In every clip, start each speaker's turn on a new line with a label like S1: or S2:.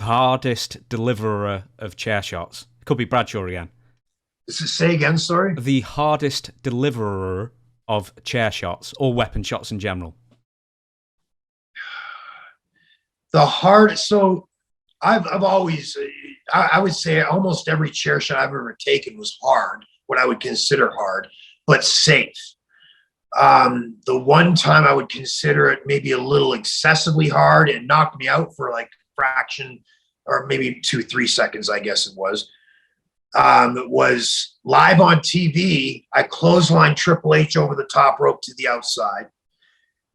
S1: hardest deliverer of chair shots? Could be Bradshaw again.
S2: Say again, sorry?
S1: The hardest deliverer of chair shots or weapon shots in general.
S2: So I've always, I would say almost every chair shot I've ever taken was hard, what I would consider hard, but safe. The one time I would consider it maybe a little excessively hard, it knocked me out for like a fraction or maybe 2-3 seconds, I guess it was live on TV. I clotheslined Triple H over the top rope to the outside.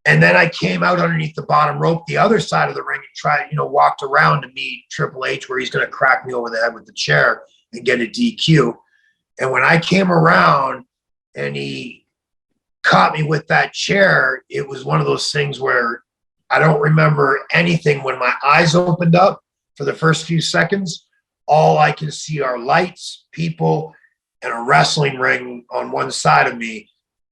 S2: And then I came out underneath the bottom rope, the other side of the ring, and walked around to meet Triple H where he's going to crack me over the head with the chair and get a DQ. And when I came around and he caught me with that chair, it was one of those things where I don't remember anything. When my eyes opened up for the first few seconds, all I can see are lights, people, and a wrestling ring on one side of me.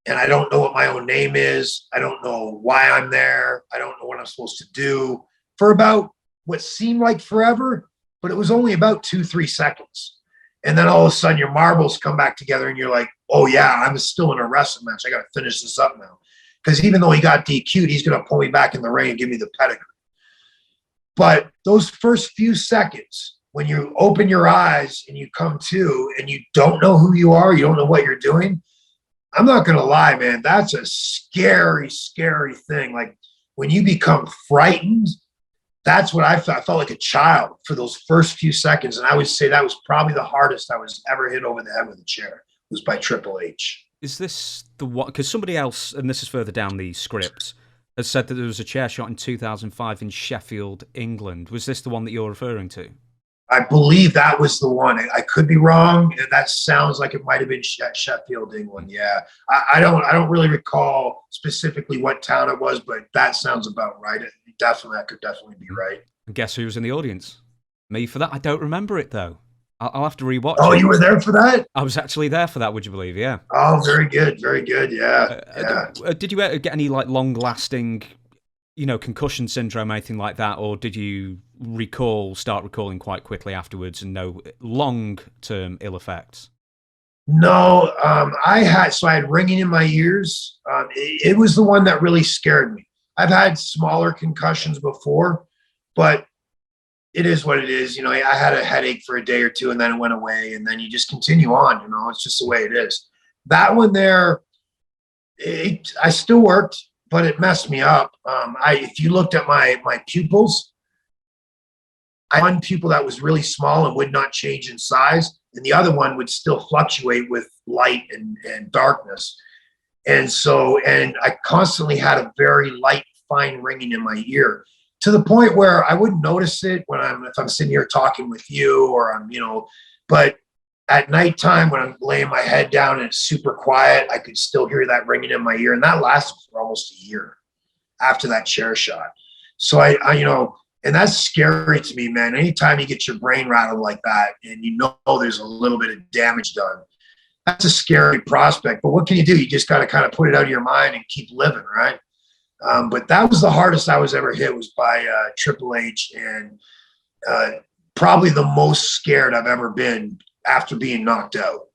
S2: And I don't know what my own name is. I don't know why I'm there. I don't know what I'm supposed to do for about what seemed like forever, but it was only about 2-3 seconds. And then all of a sudden your marbles come back together and you're like, oh yeah, I'm still in a wrestling match. I got to finish this up now. Because even though he got DQ'd, he's going to pull me back in the ring and give me the pedigree. But those first few seconds, when you open your eyes and you come to and you don't know who you are, you don't know what you're doing, I'm not going to lie, man, that's a scary, scary thing. Like when you become frightened, that's what I felt. I felt like a child for those first few seconds. And I would say that was probably the hardest I was ever hit over the head with a chair, was by Triple H.
S1: Is this the one? Because somebody else, and this is further down the script, has said that there was a chair shot in 2005 in Sheffield, England. Was this the one that you're referring to?
S2: I believe that was the one. I could be wrong. That sounds like it might have been Sheffield, England. Yeah, I don't really recall specifically what town it was, but that sounds about right. That could definitely be right.
S1: And guess who was in the audience? Me for that. I don't remember it though. I'll have to rewatch.
S2: Oh,
S1: it.
S2: You were there for that?
S1: I was actually there for that. Would you believe? Yeah.
S2: Oh, very good, very good. Yeah.
S1: Did you ever get any like long-lasting, concussion syndrome, anything like that, or did you start recalling quite quickly afterwards, and no long-term ill effects?
S2: No, I had ringing in my ears. It was the one that really scared me. I've had smaller concussions before, but it is what it is. I had a headache for a day or two and then it went away, and then you just continue on. It's just the way it is. That one there, I still worked, but it messed me up. If you looked at my pupils, I had one pupil that was really small and would not change in size, and the other one would still fluctuate with light and darkness. And I constantly had a very light, fine ringing in my ear, to the point where I wouldn't notice it if I'm sitting here talking with you, or but at nighttime when I'm laying my head down and it's super quiet, I could still hear that ringing in my ear. And that lasted for almost a year after that chair shot. So and that's scary to me, man. Anytime you get your brain rattled like that and there's a little bit of damage done, that's a scary prospect. But what can you do? You just got to kind of put it out of your mind and keep living, right? But that was the hardest I was ever hit, was by Triple H, and probably the most scared I've ever been after being knocked out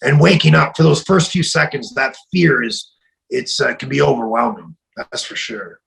S2: and waking up. For those first few seconds, that fear can be overwhelming. That's for sure.